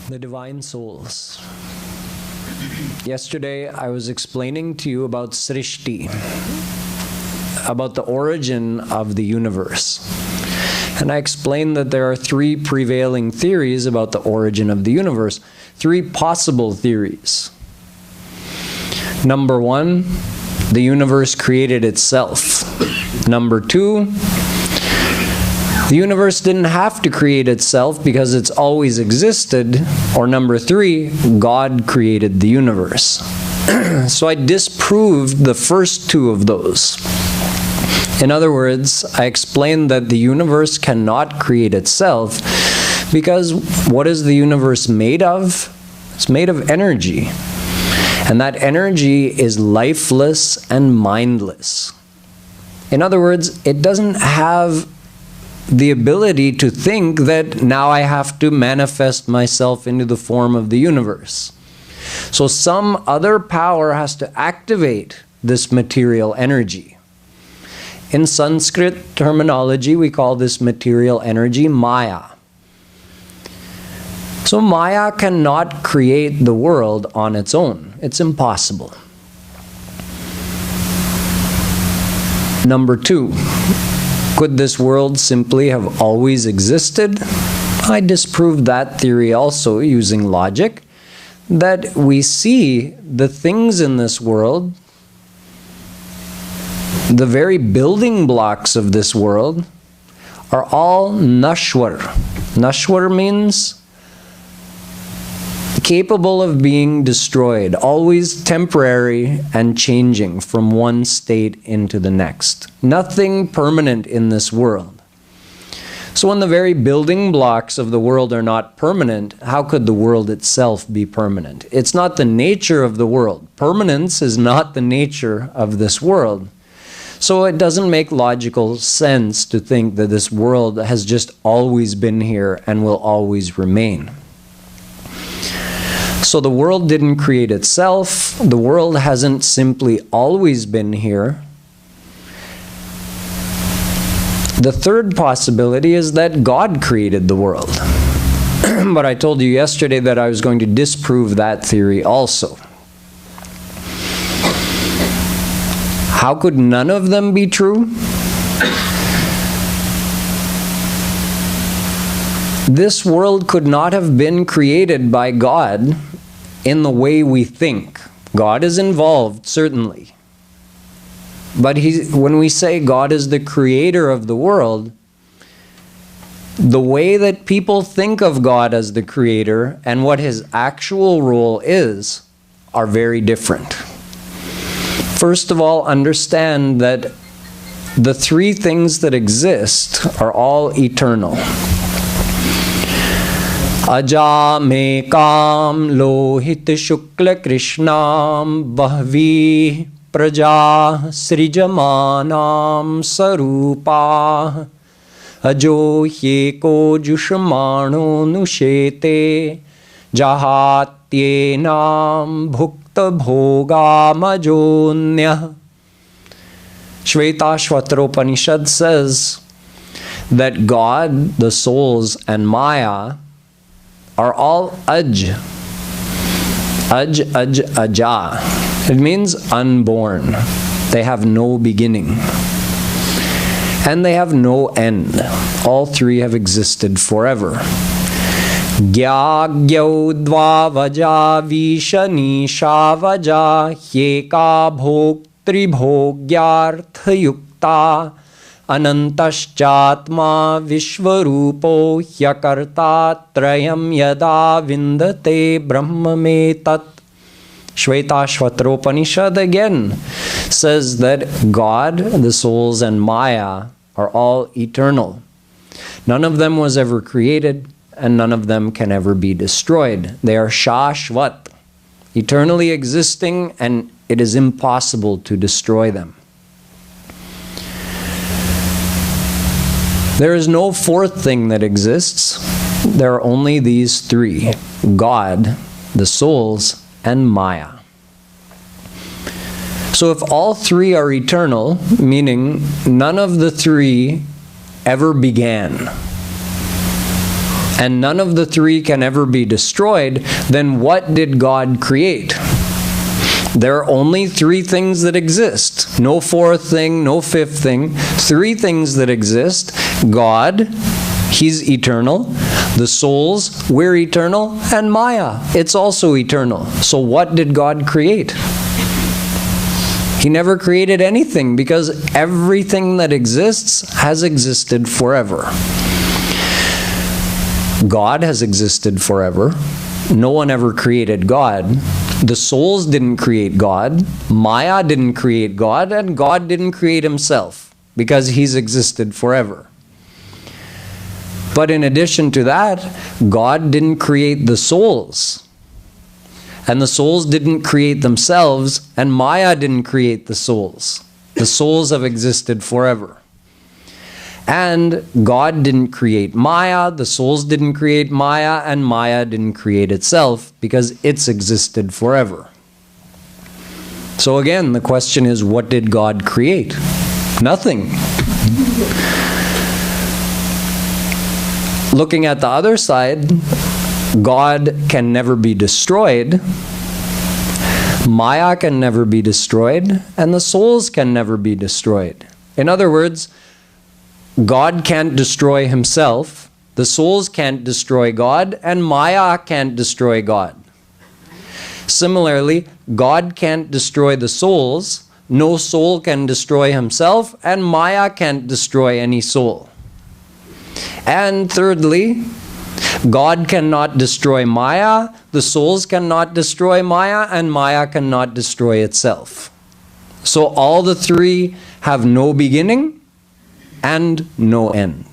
the divine souls. Yesterday I was explaining to you about Srishti, about the origin of the universe. And I explained that there are three prevailing theories about the origin of the universe, three possible theories. Number one, the universe created itself. Number two, the universe didn't have to create itself because it's always existed. Or number three, God created the universe. So I disproved the first two of those. In other words, I explained that the universe cannot create itself because what is the universe made of? It's made of energy. And that energy is lifeless and mindless. In other words, it doesn't have the ability to think that now I have to manifest myself into the form of the universe. So some other power has to activate this material energy. In Sanskrit terminology, we call this material energy Maya. So Maya cannot create the world on its own. It's impossible. Number two, could this world simply have always existed? I disproved that theory also using logic, that we see the things in this world, the very building blocks of this world, are all nashwar. Nashwar means capable of being destroyed, always temporary and changing from one state into the next. Nothing permanent in this world. So when the very building blocks of the world are not permanent, how could the world itself be permanent? It's not the nature of the world. Permanence is not the nature of this world. So it doesn't make logical sense to think that this world has just always been here and will always remain. So the world didn't create itself. The world hasn't simply always been here. The third possibility is that God created the world. But I told you yesterday that I was going to disprove that theory also. How could none of them be true? This world could not have been created by God in the way we think. God is involved, certainly. But when we say God is the creator of the world, the way that people think of God as the creator and what his actual role is are very different. First of all, understand that the three things that exist are all eternal. Ajamekam lohit shukla krishnam bahvi praja srijamanam sarupa ajo hyeko jushamano nushete jahatyenam bhukta bhogamajonya. Shvetashvatara says that God, the souls, and Maya are all aj. Aja. It means unborn. They have no beginning. And they have no end. All three have existed forever. Gyagyo dvavaja vishanisha vaja hyeka bhoktri bhogyartha yukta anantaschatma vishvarupo hyakarta trayam yada vindate brahmametat. Shvetashvatara again says that God, the souls, and Maya are all eternal. None of them was ever created, and none of them can ever be destroyed. They are shashvat, eternally existing, and it is impossible to destroy them. There is no fourth thing that exists. There are only these three: God, the souls, and Maya. So if all three are eternal, meaning none of the three ever began, and none of the three can ever be destroyed, then what did God create? There are only three things that exist. No fourth thing, no fifth thing. Three things that exist. God, He's eternal. The souls, we're eternal. And Maya, it's also eternal. So what did God create? He never created anything, because everything that exists has existed forever. God has existed forever. No one ever created God. The souls didn't create God. Maya didn't create God. And God didn't create Himself, because He's existed forever. But in addition to that, God didn't create the souls. And the souls didn't create themselves, and Maya didn't create the souls. The souls have existed forever. And God didn't create Maya, the souls didn't create Maya, and Maya didn't create itself, because it's existed forever. So again, the question is, what did God create? Nothing. Looking at the other side, God can never be destroyed, Maya can never be destroyed, and the souls can never be destroyed. In other words, God can't destroy Himself, the souls can't destroy God, and Maya can't destroy God. Similarly, God can't destroy the souls, no soul can destroy himself, and Maya can't destroy any soul. And thirdly, God cannot destroy Maya, the souls cannot destroy Maya, and Maya cannot destroy itself. So all the three have no beginning and no end.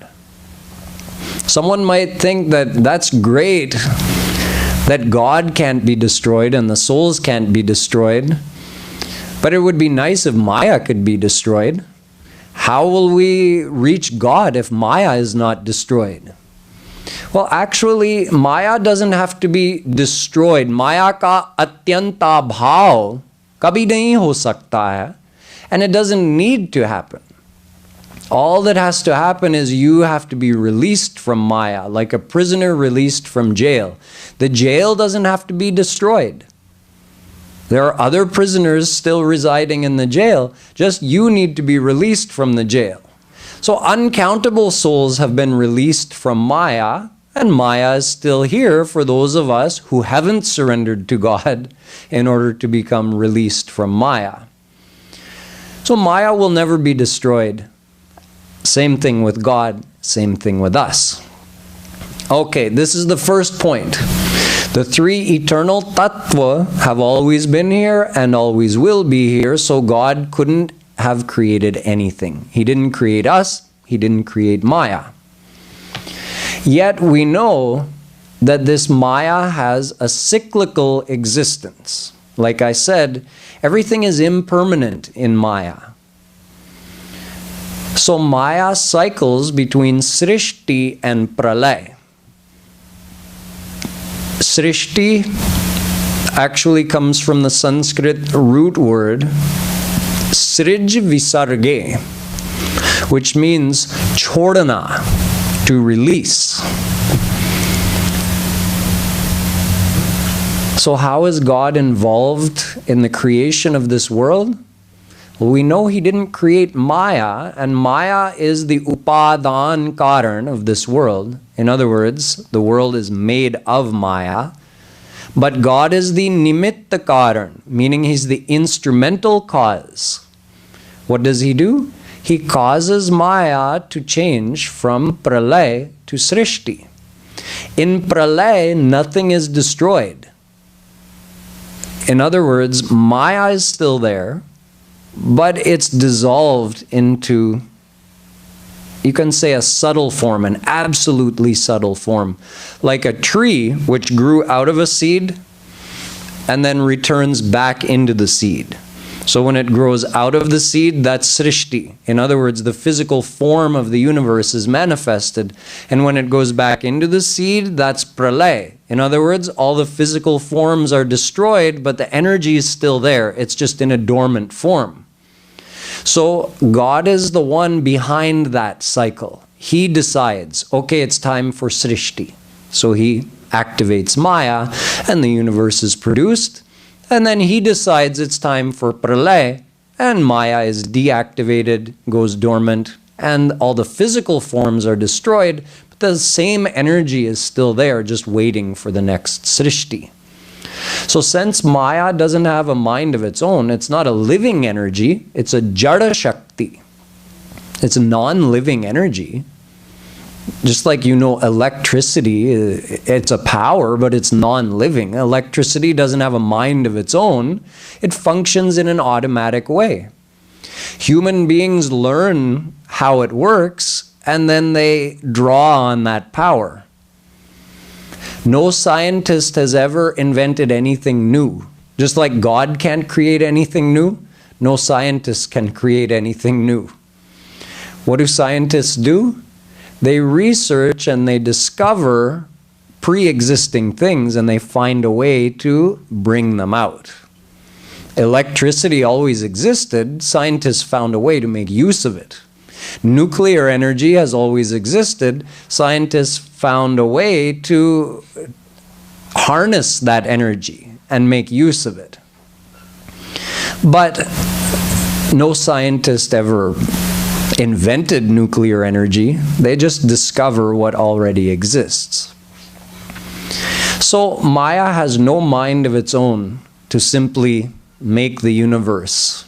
Someone might think that that's great, that God can't be destroyed and the souls can't be destroyed, but it would be nice if Maya could be destroyed. How will we reach God if Maya is not destroyed? Well, actually, Maya doesn't have to be destroyed. Maya ka atyanta bhav kabhi nahi ho sakta hai, and it doesn't need to happen. All that has to happen is you have to be released from Maya, like a prisoner released from jail. The jail doesn't have to be destroyed. There are other prisoners still residing in the jail, just you need to be released from the jail. So uncountable souls have been released from Maya, and Maya is still here for those of us who haven't surrendered to God in order to become released from Maya. So Maya will never be destroyed. Same thing with God, same thing with us. Okay, this is the first point. The three eternal tattva have always been here and always will be here, so God couldn't have created anything. He didn't create us, He didn't create Maya. Yet we know that this Maya has a cyclical existence. Like I said, everything is impermanent in Maya. So Maya cycles between Srishti and Pralay. Srishti actually comes from the Sanskrit root word Srij Visarge, which means chodana, to release. So how is God involved in the creation of this world? Well, we know He didn't create Maya, and Maya is the upadan karan of this world. In other words, the world is made of Maya. But God is the nimitta karan, meaning He's the instrumental cause. What does He do? He causes Maya to change from pralay to srishti. In pralay, nothing is destroyed. In other words, Maya is still there, but it's dissolved into, you can say, a subtle form, an absolutely subtle form. Like a tree which grew out of a seed and then returns back into the seed. So when it grows out of the seed, that's Srishti. In other words, the physical form of the universe is manifested. And when it goes back into the seed, that's Pralay. In other words, all the physical forms are destroyed, but the energy is still there. It's just in a dormant form. So God is the one behind that cycle. He decides, okay, it's time for Srishti. So he activates Maya and the universe is produced. And then he decides it's time for pralay, and Maya is deactivated, goes dormant, and all the physical forms are destroyed, but the same energy is still there, just waiting for the next Srishti. So since Maya doesn't have a mind of its own, it's not a living energy, it's a Jada Shakti. It's a non-living energy. Just like, you know, electricity, it's a power, but it's non-living. Electricity doesn't have a mind of its own. It functions in an automatic way. Human beings learn how it works, and then they draw on that power. No scientist has ever invented anything new. Just like God can't create anything new, no scientist can create anything new. What do scientists do? They research and they discover pre-existing things and they find a way to bring them out. Electricity always existed. Scientists found a way to make use of it. Nuclear energy has always existed. Scientists found a way to harness that energy and make use of it. But no scientist ever invented nuclear energy. They just discover what already exists. So Maya has no mind of its own to simply make the universe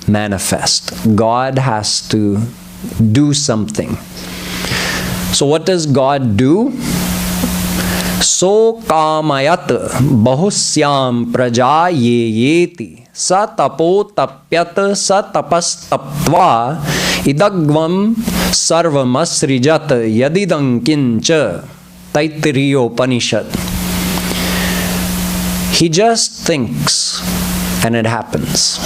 manifest. God has to do something. So what does God do? So kamayat bahusyam praja ye yeti sa tapo tapyat sa tapas tapva idagvam sarvamasrijat yadidam kincha Taittiriya Upanishad. He just thinks and it happens.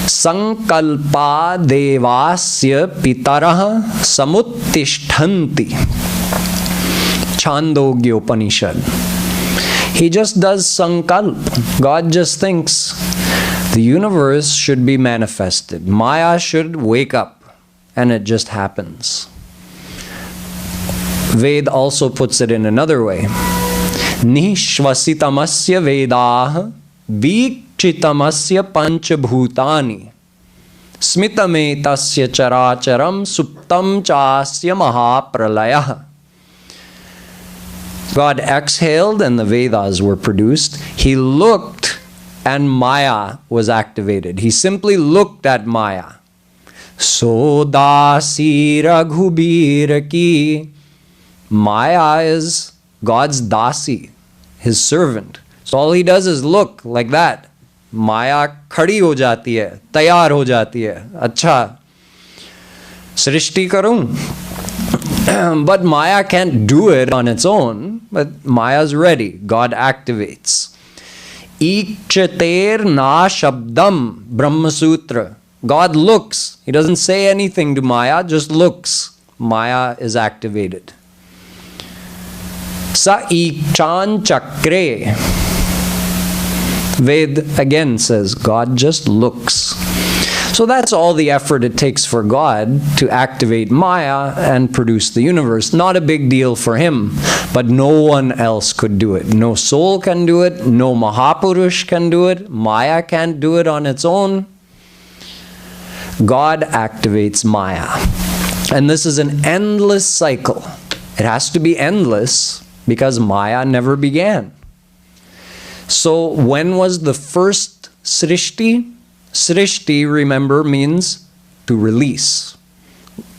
Sankalpa devasya pitaraha samuttishtanti. Chandogya Upanishad. He just does sankalp. God just thinks the universe should be manifested. Maya should wake up, and it just happens. Ved also puts it in another way. Nishvasitamasya vedah vikchitamasya panchabhutani smitametasya characharam suptam chasya mahapralayah. God exhaled and the Vedas were produced. He looked and Maya was activated. He simply looked at Maya. So dasi raghubir ki. Maya is God's dasi, his servant. So all he does is look like that. Maya khadi ho jati hai, tayar ho jati hai. Acha, Srishti karun. But Maya can't do it on its own. But Maya's ready. God activates. Ikchater na shabdam Brahma Sutra. God looks. He doesn't say anything to Maya, just looks. Maya is activated. Sa ikchan chakre. Ved again says, God just looks. So that's all the effort it takes for God to activate Maya and produce the universe. Not a big deal for him, but no one else could do it. No soul can do it. No Mahapurush can do it. Maya can't do it on its own. God activates Maya. And this is an endless cycle. It has to be endless because Maya never began. So when was the first Srishti? Srishti, remember, means to release.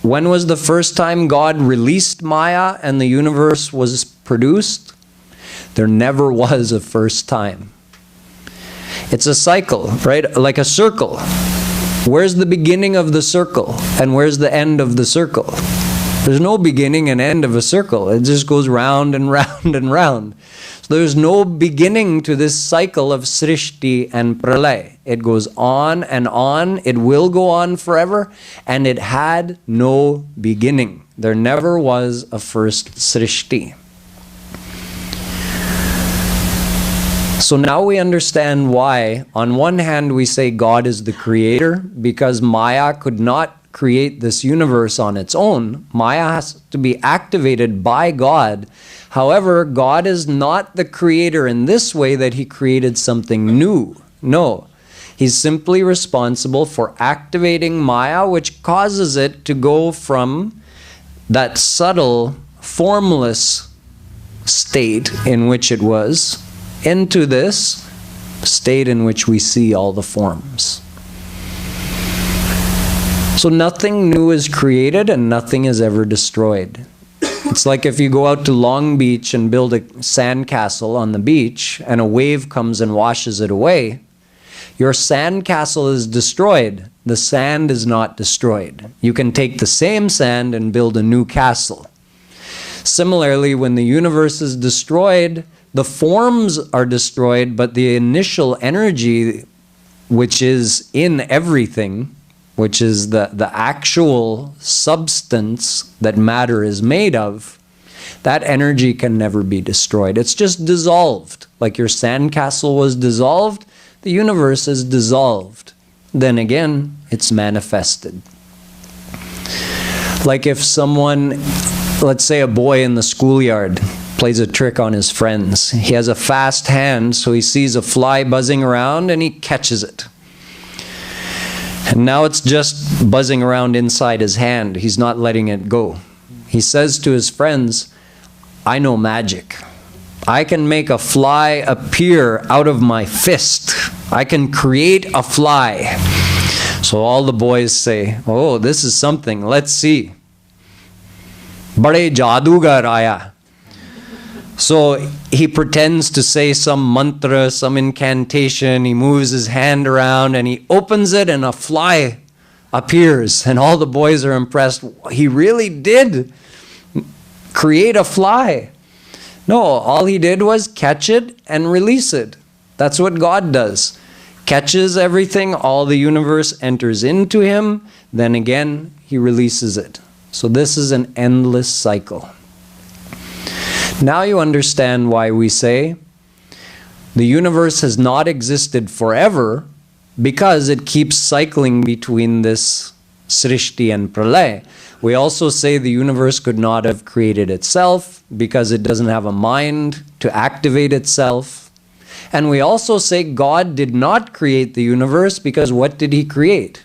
When was the first time God released Maya and the universe was produced? There never was a first time. It's a cycle, right? Like a circle. Where's the beginning of the circle? And where's the end of the circle? There's no beginning and end of a circle. It just goes round and round and round. So there's no beginning to this cycle of Srishti and Pralay. It goes on and on. It will go on forever. And it had no beginning. There never was a first Srishti. So now we understand why, on one hand, we say God is the creator, because Maya could not create this universe on its own. Maya has to be activated by God. However, God is not the creator in this way that he created something new. No. He's simply responsible for activating Maya, which causes it to go from that subtle, formless state in which it was into this state in which we see all the forms. So nothing new is created and nothing is ever destroyed. It's like if you go out to Long Beach and build a sandcastle on the beach and a wave comes and washes it away, your sandcastle is destroyed. The sand is not destroyed. You can take the same sand and build a new castle. Similarly, when the universe is destroyed, the forms are destroyed, but the initial energy, which is in everything, which is the actual substance that matter is made of, that energy can never be destroyed. It's just dissolved. Like your sandcastle was dissolved, the universe is dissolved. Then again, it's manifested. Like if someone, let's say a boy in the schoolyard, plays a trick on his friends. He has a fast hand, so he sees a fly buzzing around and he catches it. And now it's just buzzing around inside his hand. He's not letting it go. He says to his friends, I know magic. I can make a fly appear out of my fist. I can create a fly. So all the boys say, oh, this is something. Let's see. Bade jadugar aaya. So he pretends to say some mantra, some incantation. He moves his hand around and he opens it and a fly appears. And all the boys are impressed. He really did create a fly. No, all he did was catch it and release it. That's what God does. Catches everything, all the universe enters into him. Then again, he releases it. So this is an endless cycle. Now you understand why we say the universe has not existed forever, because it keeps cycling between this Srishti and Pralay. We also say the universe could not have created itself because it doesn't have a mind to activate itself. And we also say God did not create the universe because what did he create?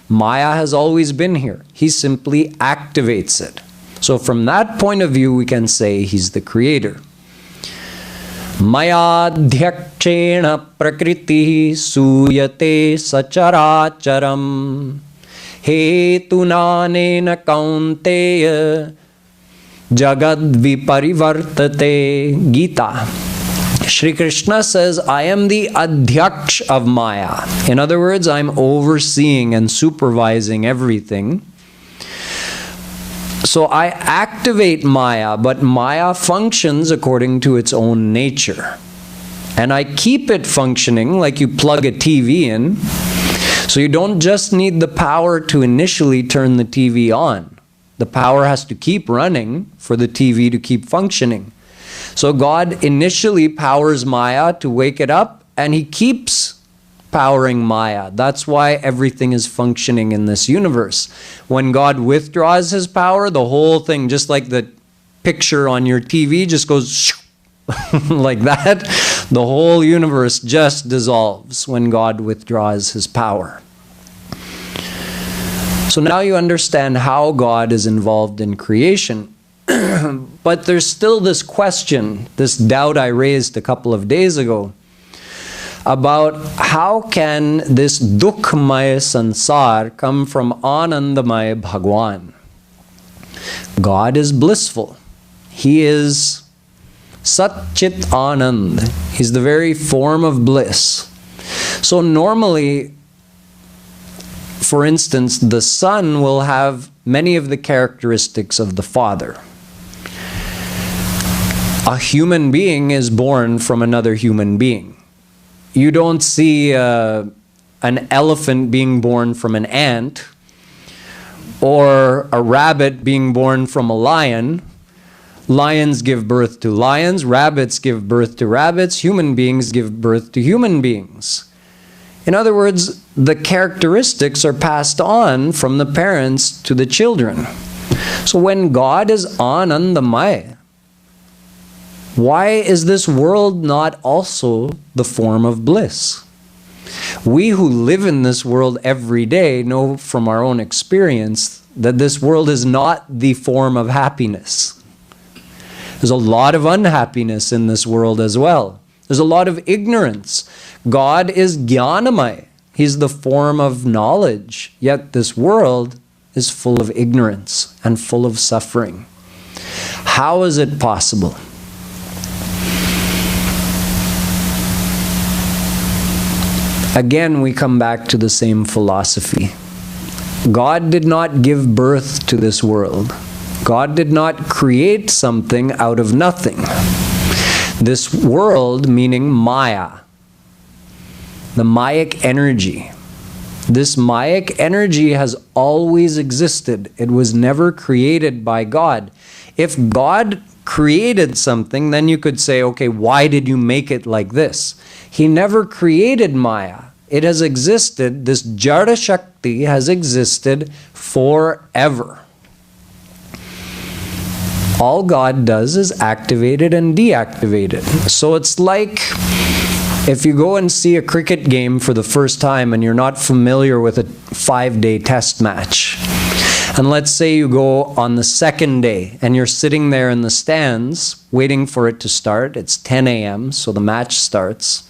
Maya has always been here. He simply activates it. So from that point of view, we can say he's the creator. Maya dhyakshena prakriti suyate sacharacharam hetunanena kaunteya jagad viparivartate. Gita. Shri Krishna says, I am the adhyaksh of Maya. In other words, I'm overseeing and supervising everything. So I activate Maya, but Maya functions according to its own nature. And I keep it functioning like you plug a TV in. So you don't just need the power to initially turn the TV on. The power has to keep running for the TV to keep functioning. So God initially powers Maya to wake it up, and he keeps powering Maya. That's why everything is functioning in this universe. When God withdraws his power, the whole thing, just like the picture on your TV, just goes like that. The whole universe just dissolves when God withdraws his power. So now you understand how God is involved in creation. But there's still this question, this doubt I raised a couple of days ago, about how can this dukkhamaya sansar come from Anandamaya Bhagwan? God is blissful. He is Satchit Anand. He's the very form of bliss. So normally, for instance, the son will have many of the characteristics of the father. A human being is born from another human being. You don't see an elephant being born from an ant, or a rabbit being born from a lion. Lions give birth to lions, rabbits give birth to rabbits, human beings give birth to human beings. In other words, the characteristics are passed on from the parents to the children. So when God is Anandamaya, why is this world not also the form of bliss? We who live in this world every day know from our own experience that this world is not the form of happiness. There's a lot of unhappiness in this world as well. There's a lot of ignorance. God is Jnanamaya. He's the form of knowledge. Yet this world is full of ignorance and full of suffering. How is it possible? Again, we come back to the same philosophy. God did not give birth to this world. God did not create something out of nothing. This world, meaning Maya, the Mayic energy. This Mayic energy has always existed. It was never created by God. If God created something, then you could say, okay, why did you make it like this? He never created Maya. It has existed, this Jada Shakti has existed forever. All God does is activate it and deactivate it. So it's like if you go and see a cricket game for the first time and you're not familiar with a 5-day test match. And let's say you go on the second day and you're sitting there in the stands waiting for it to start. It's 10 a.m., so the match starts.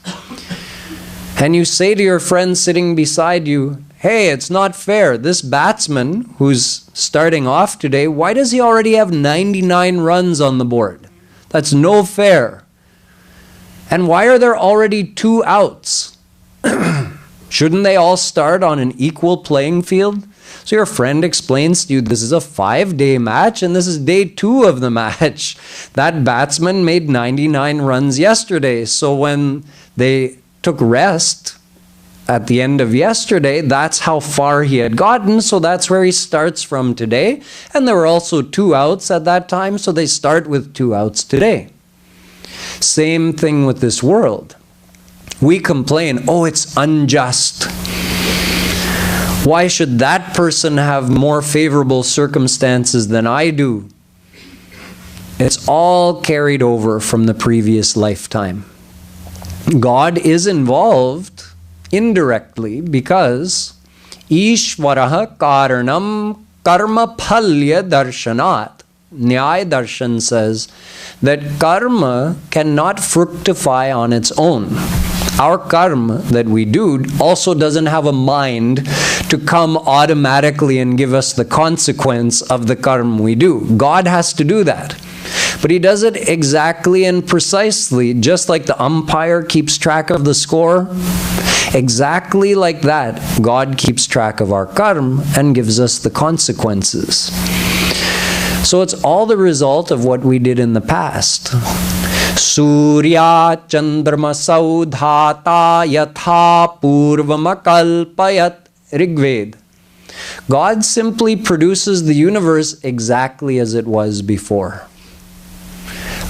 And you say to your friend sitting beside you, hey, it's not fair. This batsman who's starting off today, why does he already have 99 runs on the board? That's no fair. And why are there already 2 outs? Shouldn't they all start on an equal playing field? So your friend explains to you, this is a 5-day match and this is day 2 of the match. That batsman made 99 runs yesterday. So when they took rest at the end of yesterday, that's how far he had gotten, so that's where he starts from today. And there were also 2 outs at that time, so they start with 2 outs today. Same thing with this world. We complain, oh, it's unjust. Why should that person have more favorable circumstances than I do? It's all carried over from the previous lifetime. God is involved indirectly because Ishvaraha Karanam Karma Phalya Darshanat. Nyaya Darshan says that karma cannot fructify on its own. Our karma that we do also doesn't have a mind to come automatically and give us the consequence of the karma we do. God has to do that. But he does it exactly and precisely, just like the umpire keeps track of the score. Exactly like that, God keeps track of our karma and gives us the consequences. So it's all the result of what we did in the past. Surya Chandrama Saudhata Yatha Purvamakalpayat Rigved. God simply produces the universe exactly as it was before.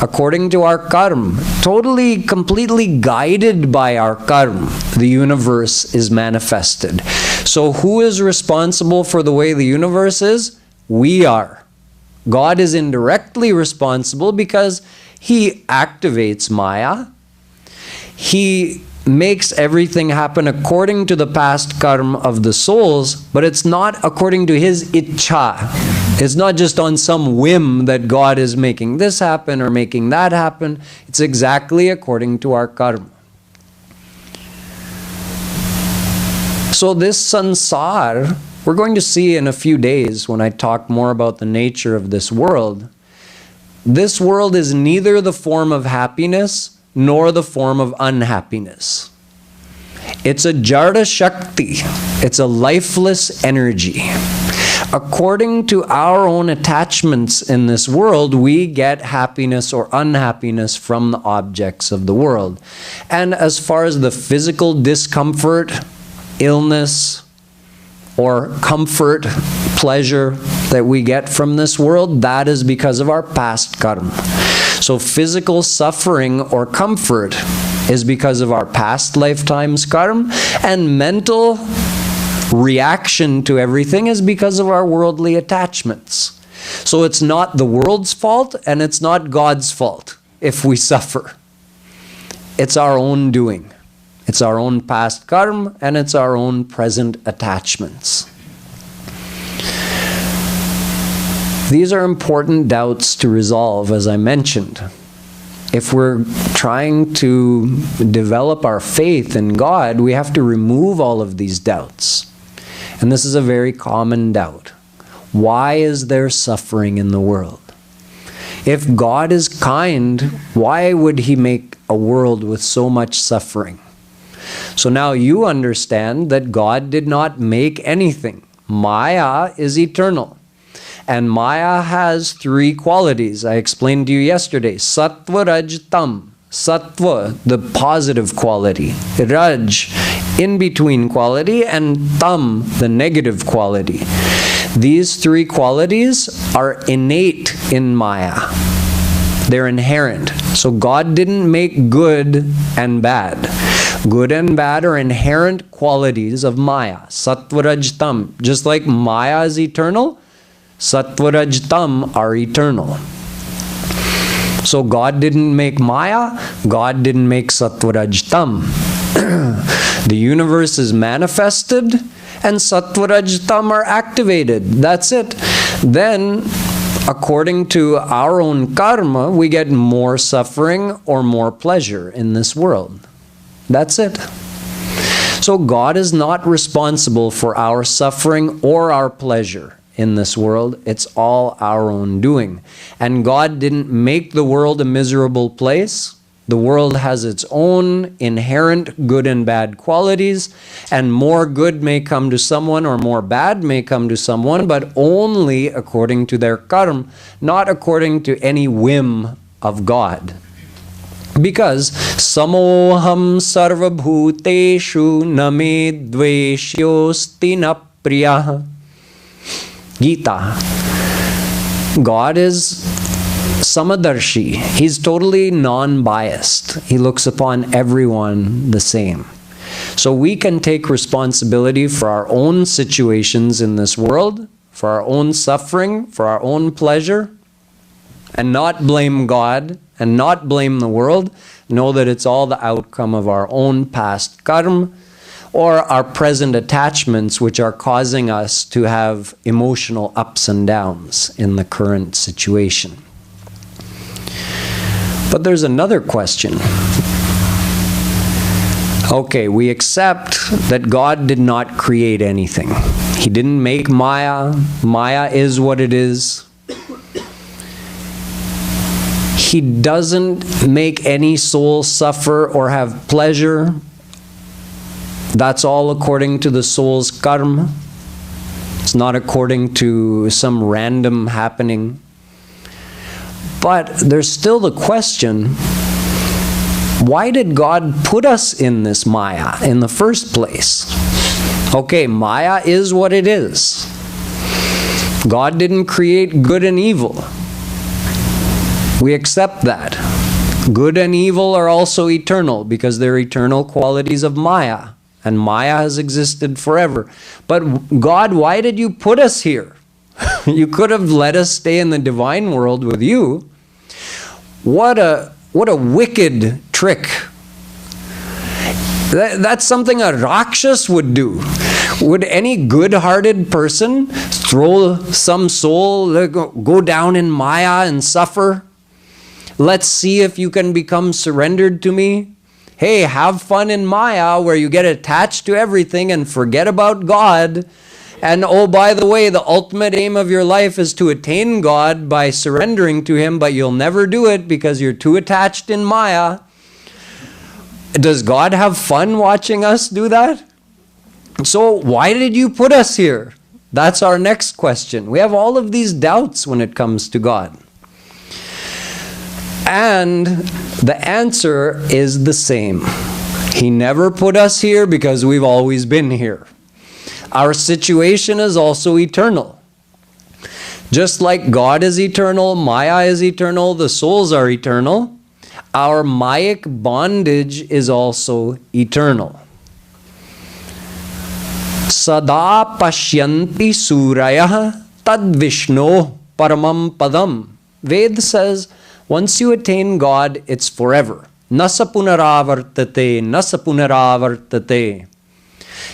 According to our karma, totally, completely guided by our karma, the universe is manifested. So who is responsible for the way the universe is? We are. God is indirectly responsible because he activates Maya. He makes everything happen according to the past karma of the souls, but it's not according to his ichha. It's not just on some whim that God is making this happen or making that happen. It's exactly according to our karma. So this sansar, we're going to see in a few days when I talk more about the nature of this world. This world is neither the form of happiness nor the form of unhappiness. It's a Jada Shakti. It's a lifeless energy. According to our own attachments in this world, we get happiness or unhappiness from the objects of the world. And as far as the physical discomfort, illness, or comfort, pleasure that we get from this world, that is because of our past karma. So physical suffering or comfort is because of our past lifetimes karma, and mental reaction to everything is because of our worldly attachments. So it's not the world's fault and it's not God's fault if we suffer. It's our own doing. It's our own past karma and it's our own present attachments. These are important doubts to resolve, as I mentioned. If we're trying to develop our faith in God, we have to remove all of these doubts. And this is a very common doubt. Why is there suffering in the world? If God is kind, why would He make a world with so much suffering? So now you understand that God did not make anything. Maya is eternal. And Maya has three qualities. I explained to you yesterday. Sattva, Raj, Tam. Sattva, the positive quality. Raj, in-between quality. And Tam, the negative quality. These three qualities are innate in Maya. They're inherent. So God didn't make good and bad. Good and bad are inherent qualities of Maya. Sattva, Raj, Tam. Just like Maya is eternal, Sattva, Raj, Tam are eternal. So God didn't make Maya, God didn't make Sattva, Raj, Tam. The universe is manifested and Sattva, Raj, Tam are activated. That's it. Then, according to our own karma, we get more suffering or more pleasure in this world. That's it. So God is not responsible for our suffering or our pleasure in this world. It's all our own doing. And God didn't make the world a miserable place. The world has its own inherent good and bad qualities, and more good may come to someone or more bad may come to someone, but only according to their karma, not according to any whim of God. Because samoham sarva bhuteshu name dveshyosti na priya. Gita. God is samadarshi. He's totally non-biased. He looks upon everyone the same. So we can take responsibility for our own situations in this world, for our own suffering, for our own pleasure, and not blame God and not blame the world. Know that it's all the outcome of our own past karma or our present attachments, which are causing us to have emotional ups and downs in the current situation. But there's another question. Okay, we accept that God did not create anything. He didn't make Maya. Maya is what it is. He doesn't make any soul suffer or have pleasure. That's all according to the soul's karma. It's not according to some random happening. But there's still the question, why did God put us in this Maya in the first place? Okay, Maya is what it is. God didn't create good and evil. We accept that. Good and evil are also eternal because they're eternal qualities of Maya. And Maya has existed forever. But God, why did you put us here? You could have let us stay in the divine world with you. What a wicked trick. That's something a Rakshas would do. Would any good-hearted person throw some soul, go down in Maya and suffer? Let's see if you can become surrendered to me. Hey, have fun in Maya where you get attached to everything and forget about God. And oh, by the way, the ultimate aim of your life is to attain God by surrendering to Him, but you'll never do it because you're too attached in Maya. Does God have fun watching us do that? So why did you put us here? That's our next question. We have all of these doubts when it comes to God. And the answer is the same. He never put us here because we've always been here. Our situation is also eternal. Just like God is eternal, Maya is eternal, the souls are eternal. our Mayic bondage is also eternal. Sada pashyanti surayah tad Vishno paramam padam. Ved says, once you attain God, it's forever. Nasa punaravartate, nasa punaravartate.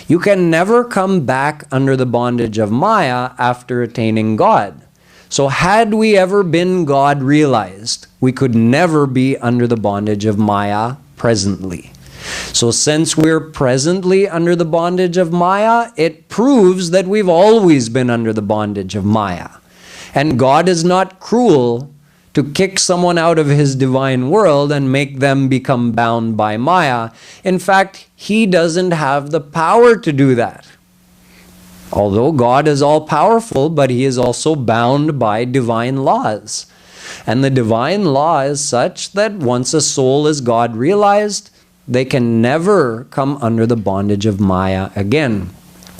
You can never come back under the bondage of Maya after attaining God. So had we ever been God realized, we could never be under the bondage of Maya presently. So since we're presently under the bondage of Maya, it proves that we've always been under the bondage of Maya. And God is not cruel to kick someone out of his divine world and make them become bound by Maya. In fact, he doesn't have the power to do that. Although God is all-powerful, but he is also bound by divine laws. And the divine law is such that once a soul is God-realized, they can never come under the bondage of Maya again.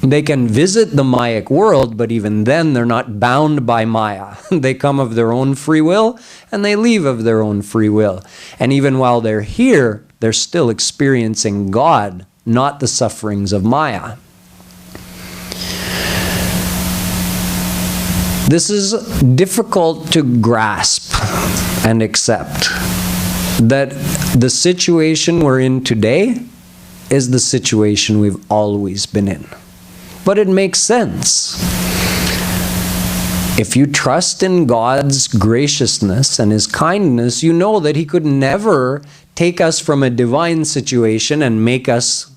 They can visit the Mayic world, but even then they're not bound by Maya. They come of their own free will, and they leave of their own free will. And even while they're here, they're still experiencing God, not the sufferings of Maya. This is difficult to grasp and accept, that the situation we're in today is the situation we've always been in. But it makes sense. If you trust in God's graciousness and his kindness, you know that he could never take us from a divine situation and make us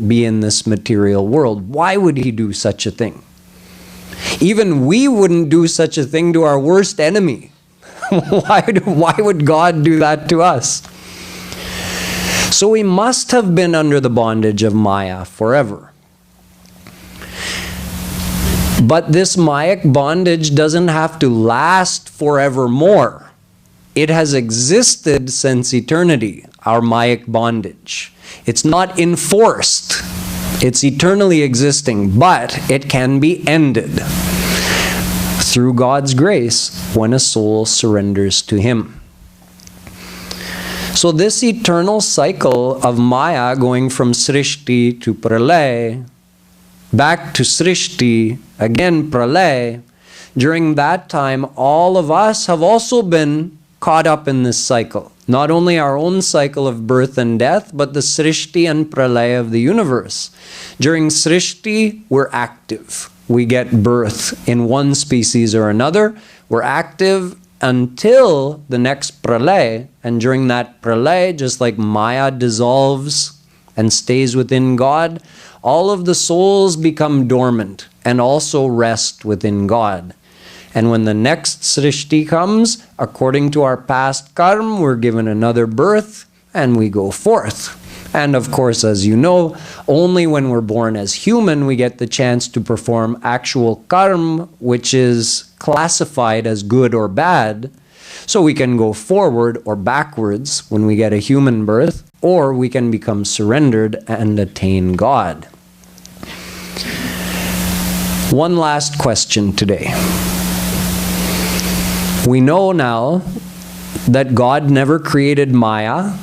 be in this material world. Why would he do such a thing? Even we wouldn't do such a thing to our worst enemy. Why would God do that to us? So we must have been under the bondage of Maya forever. But this Mayic bondage doesn't have to last forevermore. It has existed since eternity, our Mayic bondage. It's not enforced. It's eternally existing, but it can be ended through God's grace when a soul surrenders to him. So this eternal cycle of Maya going from Srishti to Pralay, back to Srishti, again Pralay, during that time all of us have also been caught up in this cycle. Not only our own cycle of birth and death, but the Srishti and Pralay of the universe. During Srishti, we're active. We get birth in one species or another. We're active until the next Pralay. And during that Pralay, just like Maya dissolves and stays within God, all of the souls become dormant and also rest within God. And when the next Srishti comes, according to our past karma, we're given another birth and we go forth. And of course, as you know, only when we're born as human we get the chance to perform actual karma, which is classified as good or bad. So we can go forward or backwards when we get a human birth, or we can become surrendered and attain God. One last question today. We know now that God never created Maya,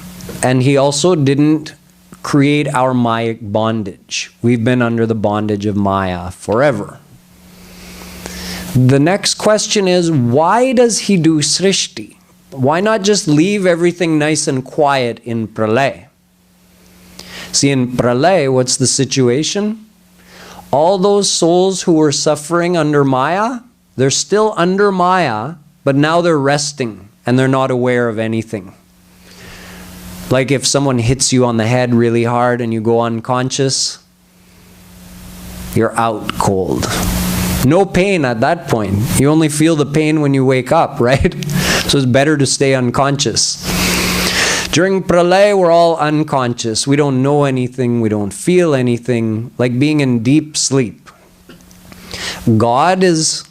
and he also didn't create our Mayic bondage. We've been under the bondage of Maya forever. The next question is, why does he do Srishti? Why not just leave everything nice and quiet in Pralay? See, in Pralay, what's the situation? All those souls who were suffering under Maya, they're still under Maya, but now they're resting and they're not aware of anything. Like if someone hits you on the head really hard and you go unconscious, you're out cold. No pain at that point. You only feel the pain when you wake up, right? So it's better to stay unconscious. During Pralay, we're all unconscious. We don't know anything. We don't feel anything. Like being in deep sleep. God is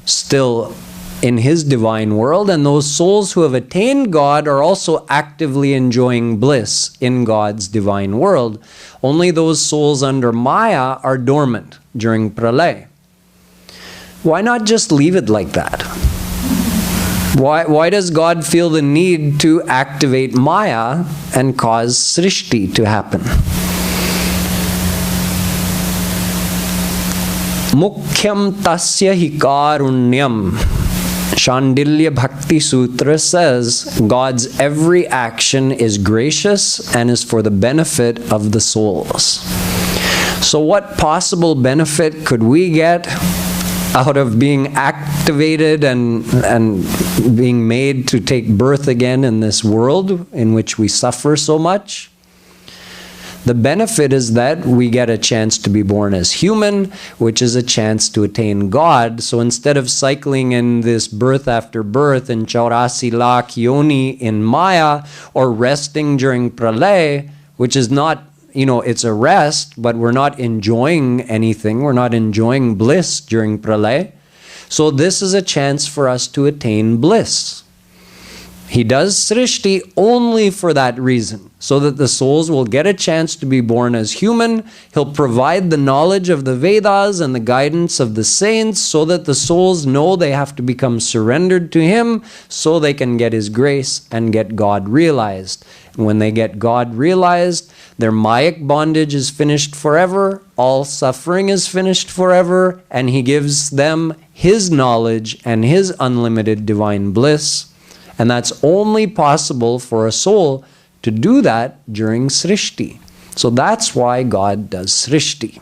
still in his divine world, and those souls who have attained God are also actively enjoying bliss in God's divine world. Only those souls under Maya are dormant during Pralay. Why not just leave it like that? Why does God feel the need to activate Maya and cause Srishti to happen? Mukhyam tasya hi karunyam. Shandilya Bhakti Sutra says God's every action is gracious and is for the benefit of the souls. So what possible benefit could we get out of being activated and being made to take birth again in this world in which we suffer so much? The benefit is that we get a chance to be born as human, which is a chance to attain God. So instead of cycling in this birth after birth in 84 lakh yoni in Maya, or resting during pralay, which is not, it's a rest, but we're not enjoying anything. We're not enjoying bliss during pralay. So this is a chance for us to attain bliss. He does Srishti only for that reason, so that the souls will get a chance to be born as human. He'll provide the knowledge of the Vedas and the guidance of the saints, so that the souls know they have to become surrendered to Him, so they can get His grace and get God realized. And when they get God realized, their Mayic bondage is finished forever, all suffering is finished forever, and He gives them His knowledge and His unlimited divine bliss. And that's only possible for a soul to do that during Srishti. So that's why God does Srishti,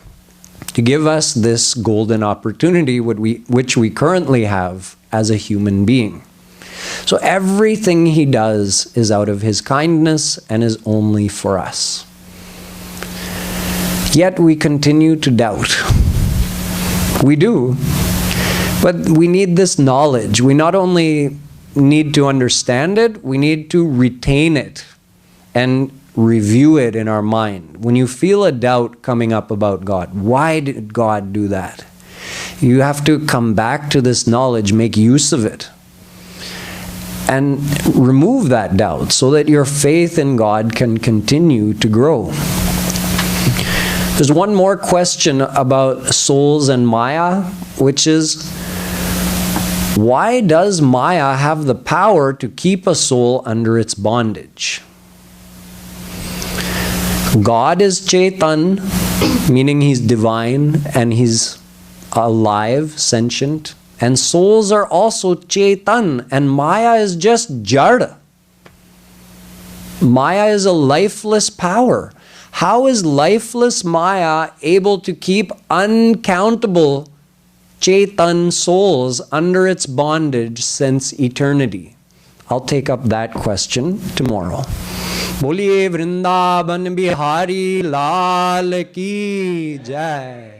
to give us this golden opportunity which we currently have as a human being. So everything He does is out of His kindness and is only for us. Yet we continue to doubt. We do. But we need this knowledge. We not only need to understand it, we need to retain it and review it in our mind. When you feel a doubt coming up about God, why did God do that? You have to come back to this knowledge, make use of it, and remove that doubt so that your faith in God can continue to grow. There's one more question about souls and Maya, which is, why does Maya have the power to keep a soul under its bondage? God is Chetan, meaning He's divine and He's alive, sentient. And souls are also Chetan, and Maya is just Jada. Maya is a lifeless power. How is lifeless Maya able to keep uncountable Chetan souls under its bondage since eternity? I'll take up that question tomorrow. Boliye Vrindavan Bihari Lal Ki Jai.